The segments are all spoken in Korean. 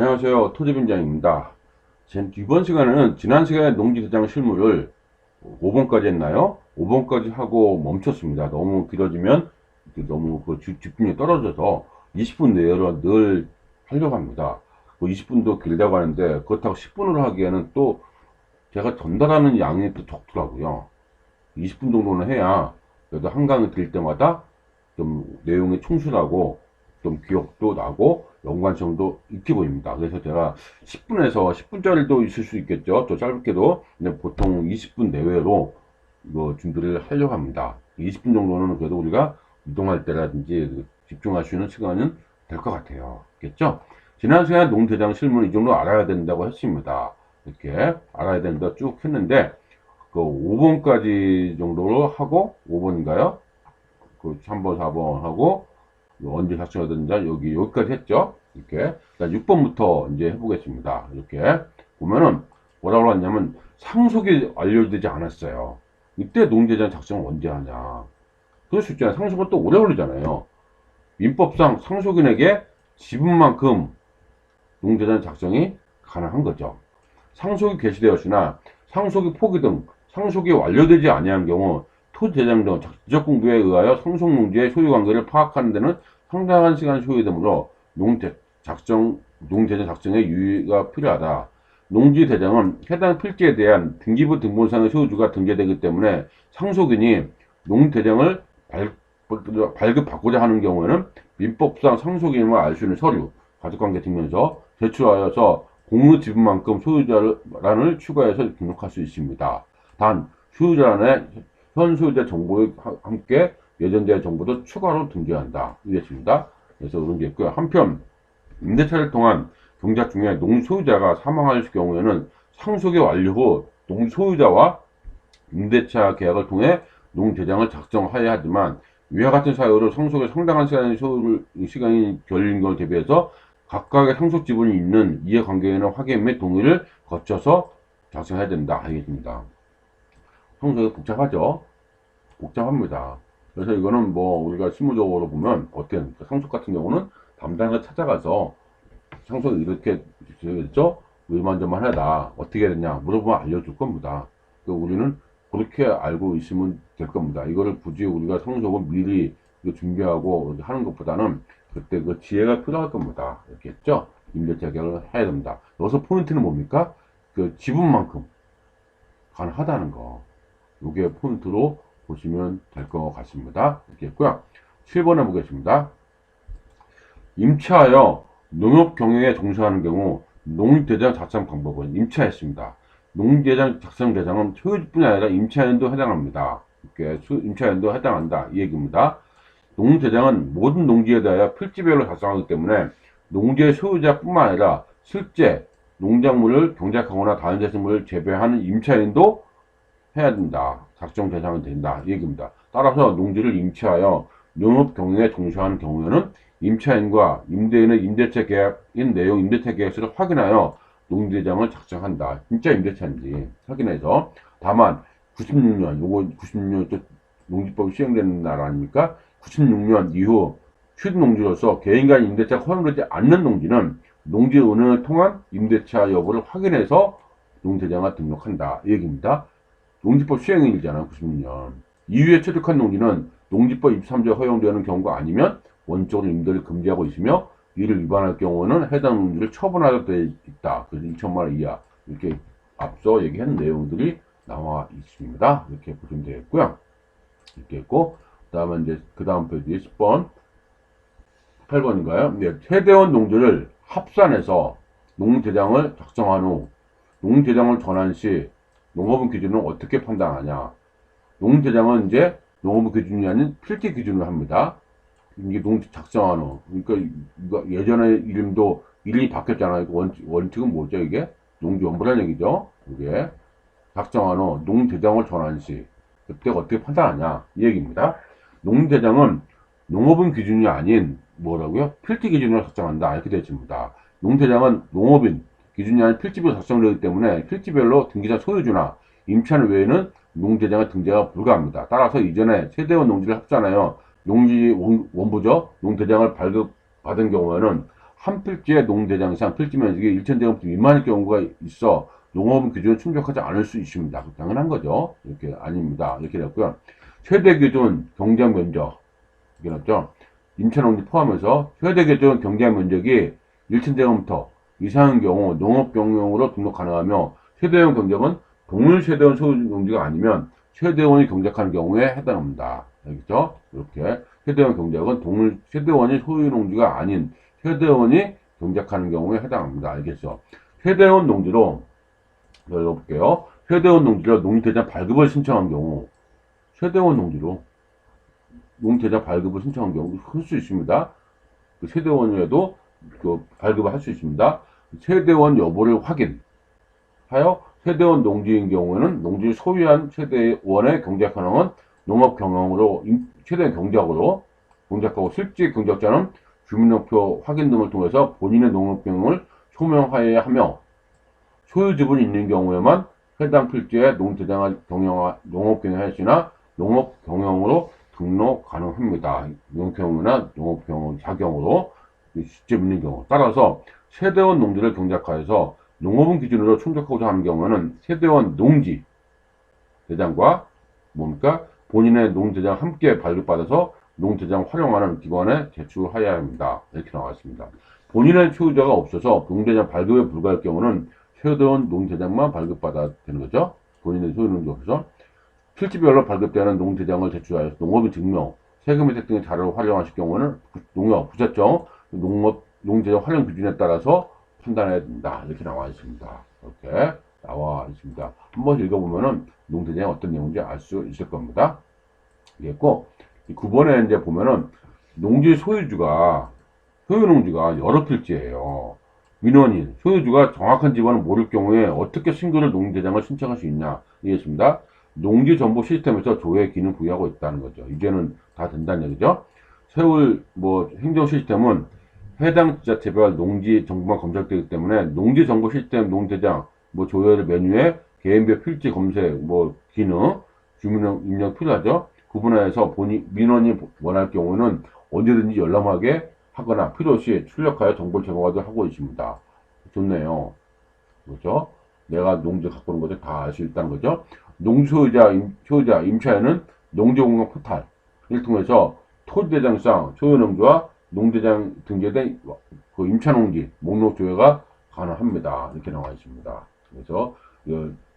안녕하세요. 토지빈장입니다. 이번 시간에는 지난 시간에 농지대장 실무를 5번까지 했나요? 5번까지 하고 멈췄습니다. 너무 길어지면 너무 집중력이 떨어져서 20분 내로 늘 하려고 합니다. 20분도 길다고 하는데 그렇다고 10분으로 하기에는 또 제가 전달하는 양이 또 적더라고요. 20분 정도는 해야 그래도 한강을 들 때마다 좀 내용이 충실하고 좀 기억도 나고 연관성도 있게 보입니다. 그래서 제가 10분에서 10분짜리도 있을 수 있겠죠. 또 짧게도. 근데 보통 20분 내외로 이거 준비를 하려고 합니다. 20분 정도는 그래도 우리가 이동할 때라든지 집중할 수 있는 시간은 될 것 같아요. 겠죠? 지난 시간에 농대장 실무는 이 정도 알아야 된다고 했습니다. 이렇게 알아야 된다 쭉 했는데 그 5번까지 정도로 하고 5번인가요? 그 3번, 4번 하고 언제 작성해야 되는지 여기까지 했죠. 이렇게 6번부터 이제 해보겠습니다. 이렇게 보면은 뭐라고 하냐면 상속이 완료되지 않았어요. 이때 농지대장 작성을 언제 하냐? 그럴 수 있잖아요. 상속은 또 오래 걸리잖아요. 민법상 상속인에게 지분만큼 농지대장 작성이 가능한 거죠. 상속이 개시되었으나 상속이 포기 등 상속이 완료되지 아니한 경우 토지대장 등 지적공부에 의하여 상속농지의 소유관계를 파악하는 데는 상당한 시간이 소요되므로 농지대장 작성에 유의가 필요하다. 농지대장은 해당 필지에 대한 등기부 등본상의 소유주가 등재되기 때문에 상속인이 농지대장을 발급받고자 하는 경우에는 민법상 상속인임을 알 수 있는 서류, 가족관계 증명서 제출하여서 공유 지분만큼 소유자란을 추가해서 등록할 수 있습니다. 단 소유자란에 현 소유자 정보와 함께 예전자의 정보도 추가로 등재한다. 이랬습니다. 그래서 그런 게 있고요. 한편 임대차를 통한 경작 중에 농소유자가 사망할 경우에는 상속이 완료 후 농소유자와 임대차 계약을 통해 농대장을 작성하여야 하지만 위와 같은 사유로 상속에 상당한 시간이 걸린 걸 대비해서 각각의 상속 지분이 있는 이해관계인의 확인 및 동의를 거쳐서 작성해야 된다. 알겠습니다. 상속이 복잡하죠? 복잡합니다. 그래서 이거는 뭐 우리가 실무적으로 보면 어떻게 합니까? 상속 같은 경우는 담당을 찾아가서 상속이 이렇게 되겠죠? 이만저만 하다 어떻게 해야 되냐 물어보면 알려줄 겁니다. 우리는 그렇게 알고 있으면 될 겁니다. 이거를 굳이 우리가 상속을 미리 준비하고 하는 것보다는 그때 그 지혜가 필요할 겁니다. 이렇게 했죠? 임대차 계약을 해야 됩니다. 여기서 포인트는 뭡니까? 그 지분만큼 가능하다는 거. 요게 포인트로 보시면 될 것 같습니다. 이렇게 했고요. 7번에 보겠습니다. 임차하여 농업 경영에 종사하는 경우 농지대장 작성 방법은 임차했습니다. 농지대장 작성 대상은 소유주뿐이 아니라 임차인도 해당합니다. 이렇게 임차인도 해당한다 이 얘기입니다. 농지대장은 모든 농지에 대하여 필지별로 작성하기 때문에 농지의 소유자뿐만 아니라 실제 농작물을 경작하거나 다른 재생물을 재배하는 임차인도 해야 된다. 작성 대상은 된다. 이 얘기입니다. 따라서 농지를 임차하여 농업 경영에 종사하는 경우에는 임차인과 임대인의 임대차 계약인 내용 임대차 계약서를 확인하여 농지대장을 작성한다. 진짜 임대차인지 확인해서. 다만 96년 요거 96년 또 농지법이 시행된 나라 아닙니까? 96년 이후 취득농지로서 개인 간 임대차가 허용되지 않는 농지는 농지은행을 통한 임대차 여부를 확인해서 농지대장을 등록한다. 이 얘기입니다. 농지법 시행일이잖아요. 96년. 이후에 취득한 농지는 농지법 23조에 허용되는 경우가 아니면 원적으로 임대를 금지하고 있으며 이를 위반할 경우는 해당 농지를 처분하게 되어 있다. 그래서 2천만 원 이하. 이렇게 앞서 얘기한 내용들이 나와 있습니다. 이렇게 보시면 되겠고요. 이렇게 했고, 그 다음에 이제 그 다음 페이지 10번, 8번인가요? 네, 세대원 농지를 합산해서 농지대장을 작성한 후 농지대장을 전환 시 농업은 기준을 어떻게 판단하냐? 농지대장은 이제 농업은 기준이 아닌 필지 기준으로 합니다. 이게 농지 작성한 후. 그러니까 이거 예전에 이름도 이름이 바뀌었잖아요. 원칙은 뭐죠? 이게 농지원부라는 얘기죠. 이게 작성한 후 농지대장을 전환 시 그때 어떻게 판단하냐? 이 얘기입니다. 농지대장은 농업은 기준이 아닌 뭐라고요? 필지 기준으로 작성한다. 이렇게 되어 있습니다. 농지대장은 농업인 기준이 아닌 필지별로 작성되기 때문에 필지별로 등기자 소유주나 임차인 외에는 농지대장의 등재가 불가합니다. 따라서 이전에 세대원 농지를 합산하여 농지 원부죠. 농지대장을 발급받은 경우에는 한 필지의 농대장 이상 필지 면적이 1,000제곱미터 미만일 경우가 있어 농업은 기준을 충족하지 않을 수 있습니다. 당연한 거죠. 이렇게 아닙니다. 이렇게 됐고요. 최대 기준 경작 면적 이렇게 났죠. 임차농지 포함해서 최대 기준 경작 면적이 1,000제곱미터 이상인 경우 농업 경영으로 등록 가능하며 최대원 경작은 동일 최대원 소유 농지가 아니면 최대원이 경작하는 경우에 해당합니다. 알겠죠? 이렇게 최대원 경작은 동일 최대원이 소유 농지가 아닌 최대원이 경작하는 경우에 해당합니다. 알겠죠? 최대원 농지로 열어볼게요. 최대원 농지로 농지대장 발급을 신청한 경우 최대원 농지로 농지대장 발급을 신청한 경우 할 수 있습니다. 그 최대원이라도 그 발급을 할 수 있습니다. 최대원 여부를 확인하여 최대원 농지인 경우에는 농지를 소유한 최대원의 경작 가능은 농업 경영으로 최대원 경작으로 경작하고 실제 경작자는 주민등록표 확인 등을 통해서 본인의 농업 경영을 소명하여야 하며 소유 지분이 있는 경우에만 해당 필지에 농지대장을 농업 경영할지나 농업 경영으로 등록 가능합니다. 농업 경영이나 농업 경영 자경으로 직접 있는 경우 따라서 세대원 농지를 경작하여서 농업은 기준으로 충족하고자 하는 경우에는 세대원 농지 대장과 뭡니까 본인의 농지대장 함께 발급받아서 농지대장 활용하는 기관에 제출하여야 합니다. 이렇게 나와 있습니다. 본인의 소유자가 없어서 농지대장 발급에 불과할 경우는 세대원 농지대장만 발급받아야 되는 거죠. 본인의 소유 농지가 없어서 필지별로 발급되는 농지대장을 제출하여서 농업인 증명, 세금 혜택 등의 자료를 활용하실 경우는 농협, 부채청, 농지대장 활용 기준에 따라서 판단해야 된다. 이렇게 나와 있습니다. 이렇게 나와 있습니다. 한번 읽어보면은 농지대장이 어떤 내용인지 알 수 있을 겁니다. 이겠고, 9번에 이제 보면은 농지 소유주가 여러 필지예요. 민원인, 소유주가 정확한 지번을 모를 경우에 어떻게 신고를 농지대장을 신청할 수 있냐. 이겠습니다. 농지 정보 시스템에서 조회 기능 부여하고 있다는 거죠. 이제는 다 된다는 얘기죠. 세울 행정 시스템은 해당 지자체별 농지 정보만 검색되기 때문에 농지 정보 시스템 농지대장 조회를 메뉴에 개인별 필지 검색 기능 주민 입력 필요하죠. 구분해서 민원이 원할 경우는 언제든지 연락하게 하거나 필요시 출력하여 정보를 제공하도록 하고 있습니다. 좋네요. 그렇죠? 내가 농지 갖고 오는 것을 다 알 수 있다는 거죠. 농지 소유자 임차인은 농지공간 포탈을 통해서 토지대장상 소유농지와 농지대장 등재된 그 임차농지 목록 조회가 가능합니다. 이렇게 나와 있습니다. 그래서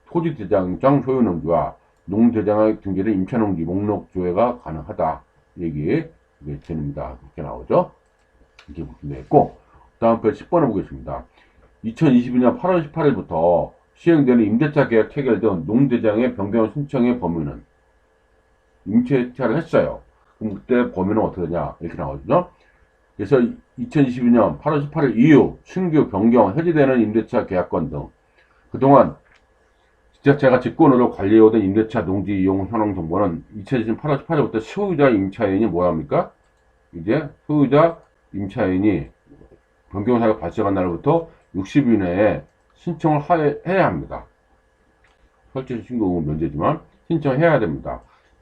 토지대장상 소유농지와 농지대장에 등재된 임차농지 목록 조회가 가능하다. 얘기 됩니다. 이렇게 나오죠. 이렇게 보시면 되겠고, 다음 편 10번을 보겠습니다. 2022년 8월 18일부터 시행되는 임대차 계약 체결된 농지대장의 변경 신청의 범위는 임대차를 했어요. 그럼 그때 범위는 어떻게 되냐 이렇게 나오죠. 그래서 2022년 8월 18일 이후 신규 변경 해지되는 임대차 계약권 등 그동안 지자체가 직권으로 관리해오던 임대차 농지 이용 현황 정보는 2020년 8월 18일부터 소유자 임차인이 뭐합니까? 이제 소유자 임차인이 변경 사유가 발생한 날부터 60일 내에 신청을 해야 합니다. 설치 신고 의무 면제지만 신청해야 됩니다.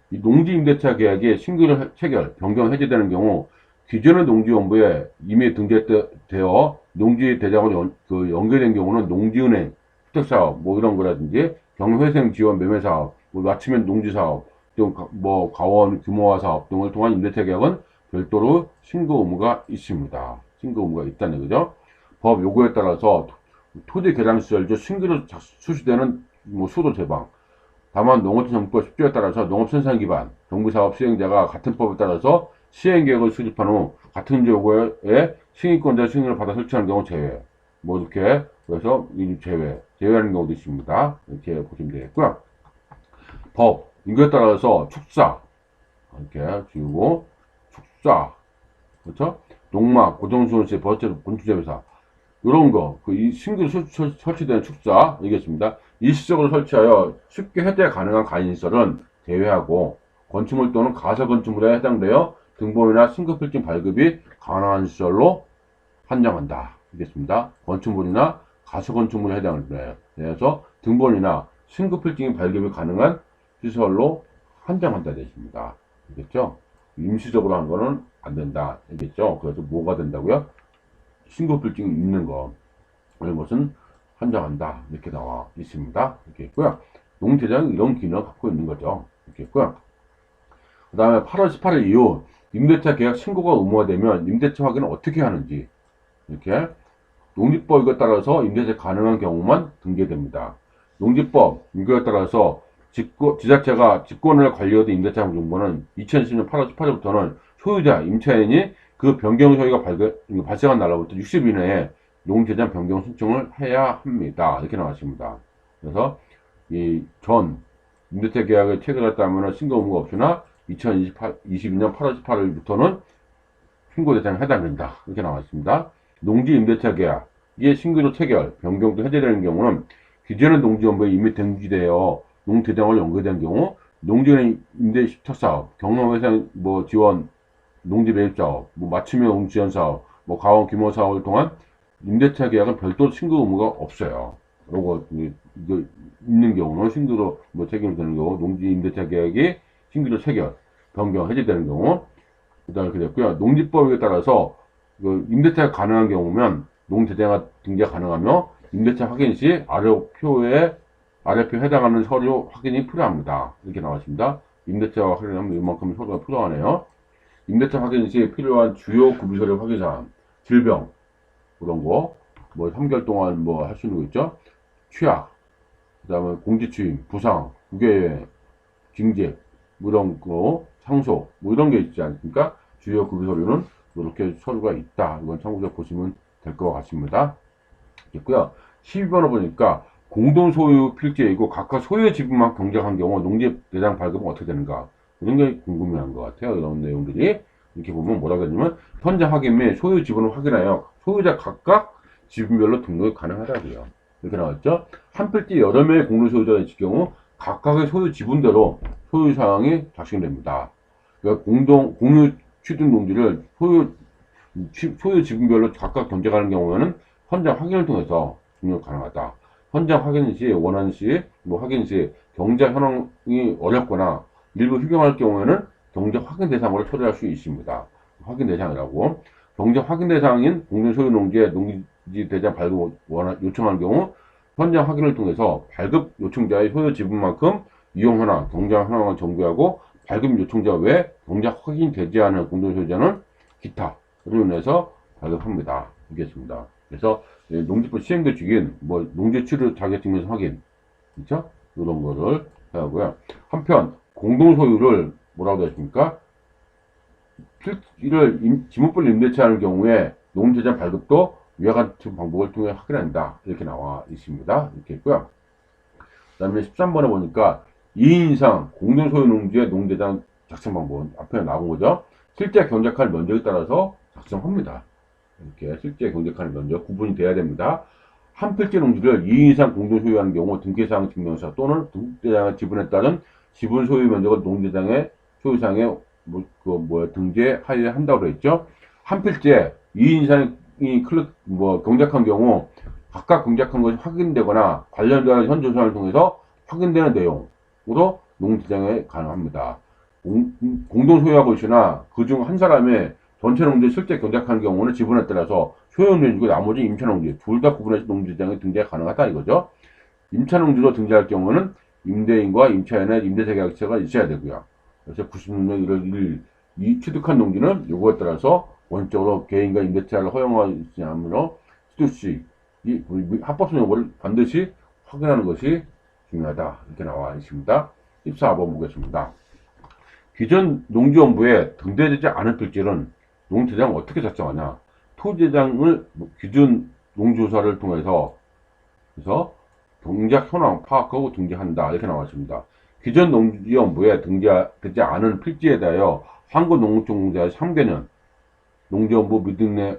이 농지 임대차 계약이 신규 체결, 변경 해제되는 경우 기존의 농지원부에 이미 등재되어 농지 대장으로 연계된 경우는 농지은행, 주택사업 이런 거라든지 경회생 지원 매매사업, 맞춤형 농지사업, 가원 규모화 사업 등을 통한 임대차 계약은 별도로 신고 의무가 있습니다. 신고 의무가 있다는 얘기죠. 법 요구에 따라서 토지 개량 시절 중 신규로 수시되는 수도 제방. 다만 농어촌정부법 10조에 따라서 농업생산 기반 정부사업 시행자가 같은 법에 따라서 시행계획을 수립한 후 같은 요구에 승인권자 승인을 받아 설치하는 경우 제외. 이렇게 그래서 이 제외하는 경우도 있습니다. 이렇게 보시면 되겠고요. 법 인구에 따라서 축사 이렇게 지우고 축사 그렇죠? 농막 고정수원시 본주재배사 이런 거, 이 신규 설치되는 축사, 이겠습니다. 일시적으로 설치하여 쉽게 해제 가능한 간이시설은 제외하고, 건축물 또는 가설건축물에 해당되어 등본이나 신급필증 발급이 가능한 시설로 한정한다. 이겠습니다. 건축물이나 가설건축물에 해당되어 그래서 등본이나 신급필증 발급이 가능한 시설로 한정한다. 되십니다. 알겠죠? 임시적으로 한 거는 안 된다. 알겠죠? 그래서 뭐가 된다고요? 신고필증이 있는 거, 이런 것은 환장한다. 이렇게 나와 있습니다. 이렇게 있고요. 농지대장이 이런 기능을 갖고 있는 거죠. 이렇게 있고요. 그 다음에 8월 18일 이후 임대차 계약 신고가 의무화 되면 임대차 확인을 어떻게 하는지, 이렇게 농지법에 따라서 임대차 가능한 경우만 등재됩니다. 농지법 이거에 따라서 지자체가 직권을 관리하던 임대차 정보는 2010년 8월 18일부터는 소유자, 임차인이 그 변경 소유가 발생한 날로부터 60일 이내에 농지대장 변경 신청을 해야 합니다. 이렇게 나왔습니다. 그래서 이 전 임대차 계약을 체결했다면 신고 의무가 없으나 2022년 8월 18일부터는 신고 대상에 해당된다. 이렇게 나왔습니다. 농지 임대차 계약의 신규로 체결, 변경 등 해제되는 경우는 기존의 농지원부에 이미 등기되어 농대장을 연계된 경우, 농지 임대 식탁사업, 경영회생 지원, 농지 매입 사업, 맞춤형 농지 지원 사업, 가원 규모 사업을 통한 임대차 계약은 별도로 신고 의무가 없어요. 요거 이거 있는 경우는 신규로 체결되는 경우, 농지 임대차 계약이 신규로 체결, 변경, 해제되는 경우, 그다음에 이렇게 됐고요. 농지법에 따라서 임대차가 가능한 경우면 농대장가 등재 가능하며 임대차 확인 시 아래표에 해당하는 서류 확인이 필요합니다. 이렇게 나왔습니다. 임대차 확인하면 이만큼 서류가 필요하네요. 임대차 확인 시 필요한 주요 구비서류 확인사항, 질병, 그런 거, 3개월 동안 할 수 있는 거 있죠? 취약, 그 다음에 공지취임, 부상, 무교회, 징계, 이런 거, 상속, 이런 게 있지 않습니까? 주요 구비서류는 이렇게 서류가 있다. 이건 참고적으로 보시면 될 것 같습니다. 있고요. 12번을 보니까 공동소유 필지이고 각각 소유의 지분만 경작한 경우 농지대장 발급은 어떻게 되는가? 이런 게 궁금해한 것 같아요. 이런 내용들이. 이렇게 보면 뭐라고 했냐면 현장 확인 및 소유 지분을 확인하여 소유자 각각 지분별로 등록이 가능하다고요. 이렇게 나왔죠. 한 필지 여러 명의 공동소유자가 있을 경우 각각의 소유 지분대로 소유사항이 작성됩니다. 그러니까 공유 취득 농지를 소유 지분별로 각각 경작하는 경우에는 현장 확인을 통해서 등록 가능하다. 현장 확인 시, 원하는 시, 확인 시 경작 현황이 어렵거나 일부 휘경할 경우에는 경작 확인 대상으로 처리할 수 있습니다. 확인 대상이라고. 경작 확인 대상인 공동소유 농지의 농지 대장 발급 요청하는 경우 현장 확인을 통해서 발급 요청자의 소유 지분만큼 이용 현황, 경작 현황을 정비하고 발급 요청자 외 경작 확인되지 않은 공동소유자는 기타로 인해서 발급합니다. 이겠습니다. 그래서 농지법 시행규칙인 농지 취득 자격증명서 확인, 그렇죠? 이런 거를 해야 하고요. 한편 공동소유를 뭐라고 되어 있습니까? 필지를 지목별 임대차하는 경우에 농지대장 발급도 위와 같은 방법을 통해 확인한다. 이렇게 나와 있습니다. 이렇게 있고요. 그 다음에 13번에 보니까 2인 이상 공동소유 농지의 농지대장 작성 방법은 앞에 나온 거죠. 실제 경작할 면적에 따라서 작성합니다. 이렇게 실제 경작하는 면적 구분이 돼야 됩니다. 한 필지 농지를 2인 이상 공동 소유하는 경우 등기사항 증명서 또는 등기대장의 지분에 따른 지분 소유 면적을 농지대장의 소유상에 등재하여야 한다고 했죠. 한 필지에 2인 이상이 경작한 경우 각각 경작한 것이 확인되거나 관련자의 현 조사를 통해서 확인되는 내용으로 농지대장에 가능합니다. 공동 소유하고 있으나 그중 한 사람의 전체 농지 실제 경작하는 경우는 지분에 따라서 소유 농지고 나머지 임차 농지 둘 다 구분해서 농지대장에 등재가 가능하다 이거죠. 임차 농지로 등재할 경우는 임대인과 임차인의 임대차 계약서가 있어야 되고요. 그래서 96년 1월 1일 이 취득한 농지는 요거에 따라서 원칙적으로 개인과 임대차를 허용하지 않으므로 취득시 이 합법성 여부를 반드시 확인하는 것이 중요하다. 이렇게 나와 있습니다. 14번 보겠습니다. 기존 농지원부에 등재되지 않은 필지는 농지대장을 어떻게 작성하냐? 토지대장을 기준 농지조사를 통해서 경작 현황 파악하고 등재한다. 이렇게 나왔습니다. 기존 농지원부에 등재되지 않은 필지에 대하여 한국농업정공사의 3개년 농지원부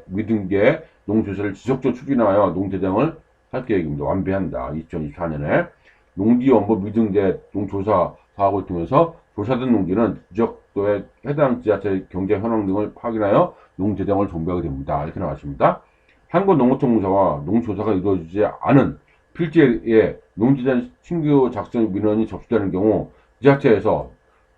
미등재 농지조사를 지속적으로 추진하여 농지대장을 할 계획입니다. 완비한다. 2024년에 농지원부 미등재 농조사 사업을 통해서 조사된 농지는 지적도에 해당 지자체의 경제 현황 등을 확인하여 농지대장을 정비하게 됩니다. 이렇게 나왔습니다. 한국농업정공사와 농조사가 이루어지지 않은 필지에 농지대장 신규 작성 민원이 접수되는 경우 지자체에서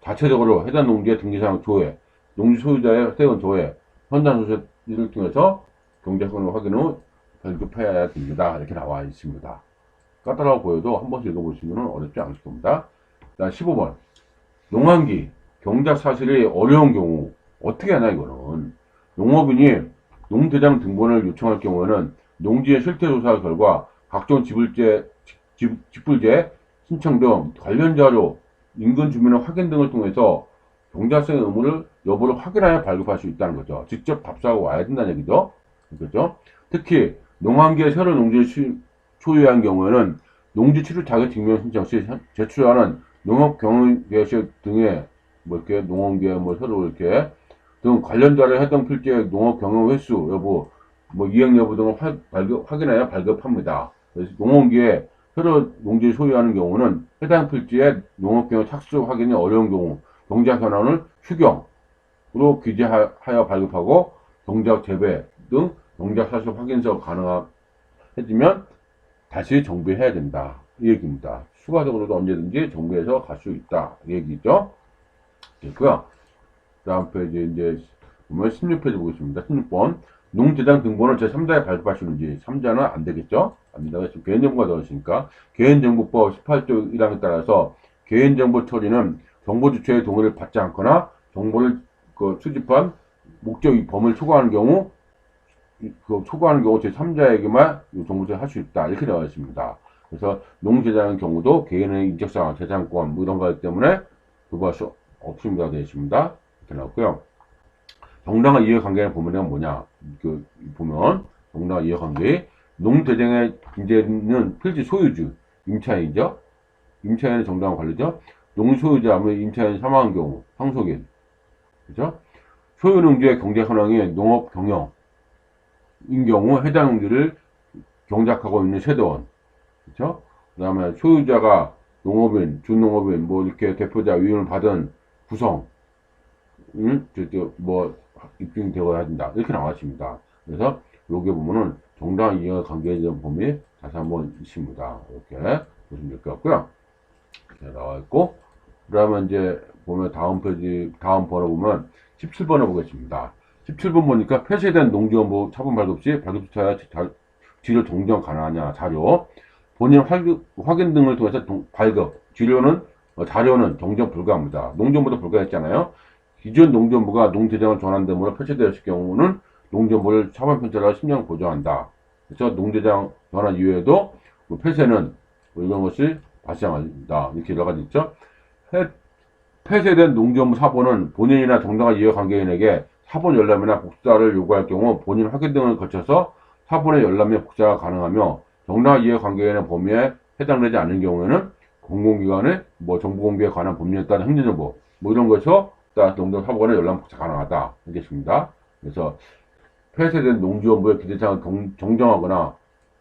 자체적으로 해당 농지의 등기사항 조회, 농지 소유자의 세원 조회, 현장 조사를 통해서 경제성을 확인 후 발급해야 됩니다. 이렇게 나와 있습니다. 까다로워 보여도 한 번씩 읽어보시면 어렵지 않을 겁니다. 자, 15번. 농한기, 경작 사실이 어려운 경우, 어떻게 하나, 이거는. 농업인이 농대장 등본을 요청할 경우에는 농지의 실태조사 결과 각종 직불제 신청 등 관련 자료, 인근 주민의 확인 등을 통해서 경작성의 의무를 여부를 확인하여 발급할 수 있다는 거죠. 직접 답사하고 와야 된다는 얘기죠. 그렇죠? 특히 농한기의 새로 농지를 소유한 경우에는 농지 취득 자격 증명 신청 시 제출하는 농업 경영 계획 등의 뭐 이렇게 농원계 뭐 새로 이렇게 등 관련 자료 해당 필지의 농업 경영 횟수 여부 뭐 이행 여부 등을 확인하여 발급합니다. 그래서 농원기에 새로 농지를 소유하는 경우는 해당 필지의 농업 경영 착수 확인이 어려운 경우 경작 현황을 휴경으로 기재하여 발급하고 경작 재배 등 경작 사실 확인서 가능해지면 다시 정비해야 된다. 이 얘기입니다. 추가적으로도 언제든지 정비해서 갈 수 있다. 이 얘기죠. 됐고요. 다음 페이지 이제 보면 16페이지 보겠습니다. 16번. 농대장 등본을 제3자에 발급하시는지 3자는 안 되겠죠? 안 된다고 지금 개인정보가 들어있으니까 개인정보법 18조 1항에 따라서 개인정보 처리는 정보 주체의 동의를 받지 않거나 정보를 수집한 목적 범을 초과하는 경우 제3자에게만 정보를 할 수 있다. 이렇게 되어 있습니다. 그래서 농재장의 경우도 개인의 인적사항, 재산권 뭐 이런 것 때문에 교부할 수 없습니다. 되어 있습니다. 이렇게 나왔고요. 정당한 이해관계는 보면 뭐냐? 보면 정당한 이해관계 농대장의 이제는 필지 소유주 임차인이죠. 임차인의 정당한 관리죠. 농소유자 임차인 사망한 경우 상속인 그죠? 소유 농지의 경제 현황이 농업 경영 인 경우 해당 농지를 경작하고 있는 세대원, 그렇죠? 그다음에 소유자가 농업인, 준농업인, 뭐 이렇게 대표자 위임을 받은 구성, 뭐 입증되어야 된다 이렇게 나왔습니다. 그래서 여기 보면은 정당한 이해관계에 대한 범위 다시 한번 있습니다. 이렇게 보시면 될 것 같고요. 이렇게 나와 있고, 그러면 이제 보면 다음 페이지 다음 번호 보면 17번을 보겠습니다. 17번 보니까 폐쇄된 농지원부 차분 발급 시 발급조차야 지료 정정 가능하냐 자료 본인 확인 등을 통해서 발급 자료는 정정 불가합니다. 농지원부도 불가했잖아요. 기존 농지원부가 농대장을 전환됨으로 폐쇄되었을 경우는 농지원부를 차분 편차를 10년 보장한다. 그래서 농대장 전환 이후에도 뭐 폐쇄는 뭐 이런 것이 발생한다. 이렇게 여러 가지 있죠. 폐쇄된 농지원부 사본은 본인이나 정당한 이해관계인에게 사본 열람이나 복사를 요구할 경우 본인 확인 등을 거쳐서 사본의 열람 및 복사가 가능하며 정당한 이해관계인의 범위에 해당되지 않는 경우에는 공공기관의 뭐 정보공개에 관한 법률에 따른 행정정보 뭐 이런 것에서 농지원 사본의 열람 복사 가능하다. 이겠습니다. 그래서 폐쇄된 농지원부의 기재사항을 정정하거나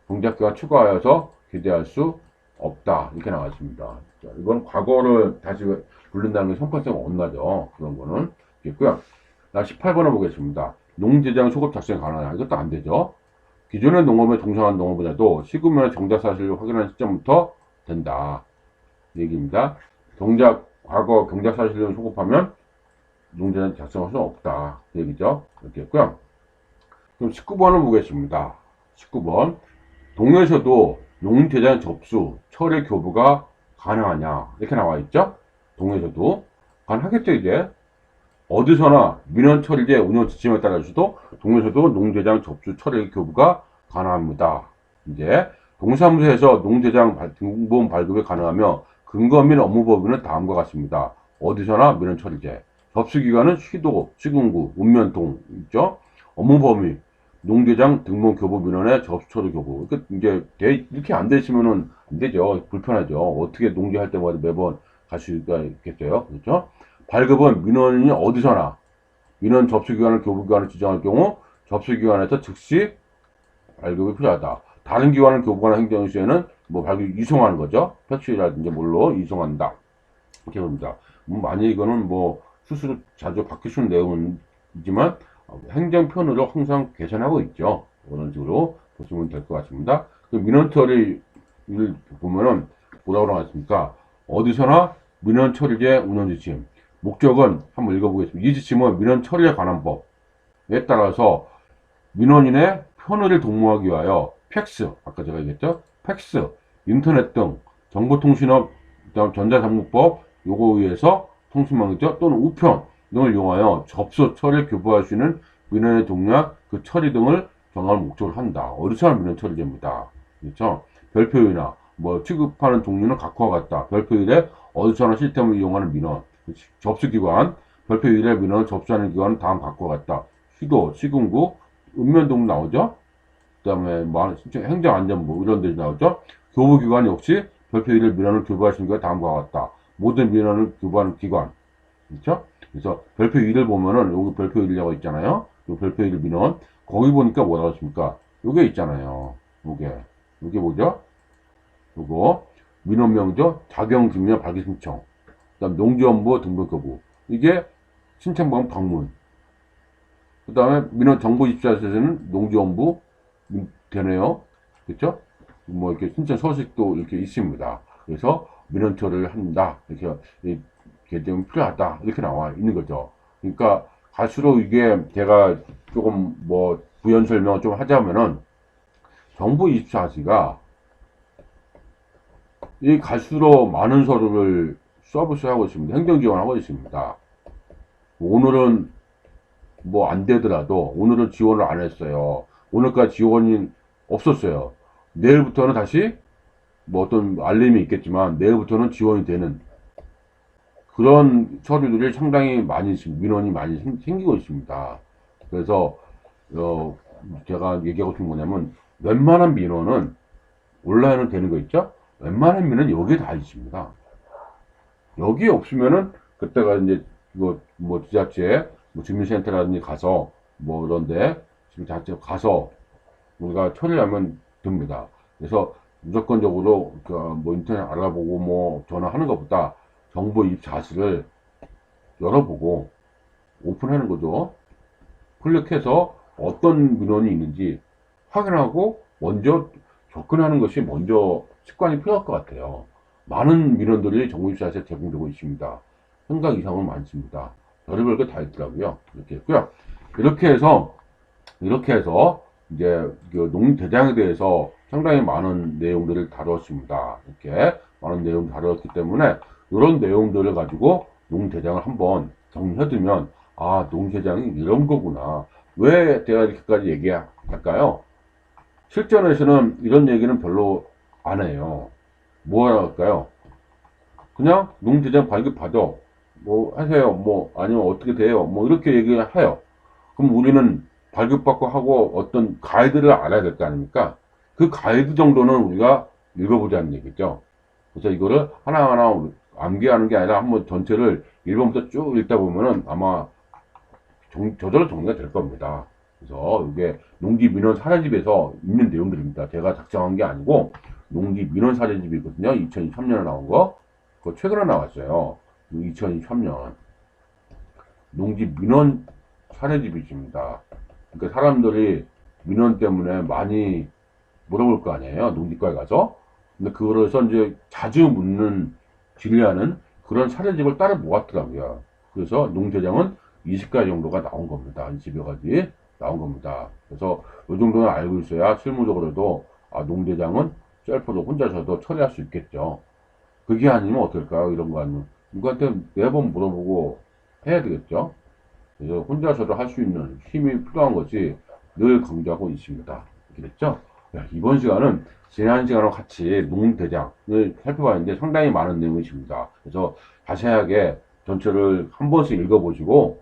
경작기가 추가하여서 기재할 수 없다. 이렇게 나왔습니다. 자, 이건 과거를 다시 부른다는 게 형평성 없나죠. 그런 거는 있고요. 18번을 보겠습니다. 농재장 소급 작성 가능하냐? 이것도 안 되죠. 기존의 농업에 종사한 농업보다도 시구면의 정작 사실을 확인하는 시점부터 된다. 얘기입니다. 과거 경작 사실을 소급하면 농재장 작성할 수 없다. 얘기죠. 이렇게 했고요. 그럼 19번을 보겠습니다. 19번. 동에서도 농재장 접수, 철회 교부가 가능하냐? 이렇게 나와 있죠. 동에서도 가능하겠죠, 이제. 어디서나 민원 처리제 운영 지침에 따라서도 동에서도 농대장 접수 처리 교부가 가능합니다. 이제 동사무소에서 농대장 등본 발급이 가능하며 근거 및 업무 범위는 다음과 같습니다. 어디서나 민원 처리제, 접수 기관은 시도, 시군구, 읍면동 있죠. 업무 범위 농대장 등본 교부 민원의 접수 처리 교부. 이제 이렇게 안 되시면은 안 되죠. 불편하죠. 어떻게 농지할 때마다 매번 갈 수가 있겠어요. 그렇죠? 발급은 민원인이 어디서나 민원 접수기관을 교부기관을 지정할 경우 접수기관에서 즉시 발급이 필요하다. 다른 기관을 교부관의 행정 시에는 뭐 발급 이송하는 거죠. 팩시라든지 뭘로 이송한다. 이렇게 봅니다. 만약 이거는 뭐 스스로 자주 바뀔 수 있는 내용이지만 행정편으로 항상 개선하고 있죠. 그런 식으로 보시면 될 것 같습니다. 그 민원 처리를 보면은 뭐라고 나왔습니까? 어디서나 민원 처리제 운영 지침. 목적은 한번 읽어보겠습니다. 이 지침은 민원 처리에 관한 법에 따라서 민원인의 현을을 도모하기 위하여 팩스, 아까 제가 얘기했죠? 팩스, 인터넷 등 정보통신업, 그다음 전자상무법 요거 의해서 통신망이죠. 또는 우편 등을 이용하여 접수, 처리를 교부할 수 있는 민원의 종류와 그 처리 등을 정할 목적으로 한다. 어디서나 민원 처리됩니다. 그렇죠? 별표율이나 뭐 취급하는 종류는 각과 같다. 별표율에 어디서나 시스템을 이용하는 민원, 접수기관, 별표율의 민원을 접수하는 기관은 다음 각과 같다. 시도, 시군구, 읍면동 나오죠? 그 다음에 뭐 행정안전부 이런 데이 나오죠? 교부기관 역시 별표율의 민원을 교부할 수 있는 게 다음과 같다. 모든 민원을 교부하는 기관. 그렇죠? 그래서 별표 1을 보면은 여기 별표 1이라고 있잖아요. 요 별표 1 민원. 거기 보니까 뭐라고 했습니까? 요게 있잖아요. 요게 뭐죠? 요거 민원 명죠. 자경 증명 발기 신청. 그다음 농지원부 등록 거부. 이게 신청방 방문. 그다음에 민원 정보 입찰에서는 농지원부 되네요. 그렇죠? 뭐 이렇게 신청 서식도 이렇게 있습니다. 그래서 민원 처리를 한다. 이렇게 개정이 필요하다. 이렇게 나와 있는 거죠. 그러니까 갈수록 이게 제가 조금 뭐 부연 설명을 좀 하자면은 정부 24시가 이 갈수록 많은 서류를 서비스하고 있습니다. 행정 지원하고 있습니다. 오늘은 뭐 안 되더라도 오늘은 지원을 안 했어요. 오늘까지 지원이 없었어요. 내일부터는 다시 뭐 어떤 알림이 있겠지만 내일부터는 지원이 되는 그런 서류들이 상당히 많이 민원이 많이 생기고 있습니다. 그래서 제가 얘기하고 싶은 뭐냐면 웬만한 민원은 온라인으로 되는 거 있죠? 웬만한 민원은 여기에 다 있습니다. 여기에 없으면은 그때가 이제 이거 뭐 지자체 뭐 주민센터라든지 가서 뭐 그런데 지자체 가서 우리가 처리하면 됩니다. 그래서 무조건적으로 뭐 인터넷 알아보고 뭐 전화하는 것보다 정보 입자실을 열어보고 오픈하는 거죠. 클릭해서 어떤 민원이 있는지 확인하고 먼저 접근하는 것이 먼저 습관이 필요할 것 같아요. 많은 민원들이 정보 입자실에 제공되고 있습니다. 생각 이상은 많습니다. 별의별 게 다 있더라고요. 이렇게 했고요. 이렇게 해서 이제 그 농대장에 대해서 상당히 많은 내용들을 다뤘습니다. 이렇게 많은 내용을 다뤘기 때문에 이런 내용들을 가지고 농대장을 한번 정리해두면 아 농대장이 이런 거구나. 왜 제가 이렇게까지 얘기할까요? 실전에서는 이런 얘기는 별로 안 해요. 뭐라 할까요? 그냥 농대장 발급받아 뭐 하세요. 뭐 아니면 어떻게 돼요. 뭐 이렇게 얘기해요. 그럼 우리는 발급받고 하고 어떤 가이드를 알아야 될 거 아닙니까? 그 가이드 정도는 우리가 읽어보자는 얘기죠. 그래서 이거를 하나하나 암기하는 게 아니라 한번 전체를 1번부터 쭉 읽다 보면은 아마 저절로 정리가 될 겁니다. 그래서 이게 농지민원 사례집에서 있는 내용들입니다. 제가 작성한 게 아니고 농지민원 사례집이거든요. 2023년에 나온 거. 그거 최근에 나왔어요. 2023년. 농지민원 사례집이 있습니다. 그러니까 사람들이 민원 때문에 많이 물어볼 거 아니에요. 농지과에 가서. 근데 그거를 이제 자주 묻는 질의하는 그런 사례집을 따로 모았더라고요. 그래서 농대장은 20가지 정도가 나온 겁니다. 20여 가지 나온 겁니다. 그래서 이 정도는 알고 있어야 실무적으로도 아, 농대장은 셀프로 혼자서도 처리할 수 있겠죠. 그게 아니면 어떨까요? 이런 거 아니면 누구한테 매번 물어보고 해야 되겠죠. 그래서 혼자서도 할 수 있는 힘이 필요한 것이 늘 강조하고 있습니다. 이렇게 됐죠? 이번 시간은 지난 시간과 같이 농대장을 살펴봤는데 상당히 많은 내용이 있습니다. 그래서 자세하게 전체를 한 번씩 읽어보시고,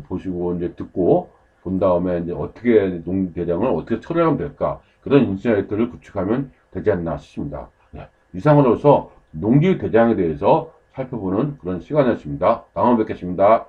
보시고 이제 듣고, 본 다음에 이제 어떻게 농대장을 어떻게 처리하면 될까. 그런 인사이트를 구축하면 되지 않나 싶습니다. 이상으로서 농지대장에 대해서 살펴보는 그런 시간이었습니다. 다음에 뵙겠습니다.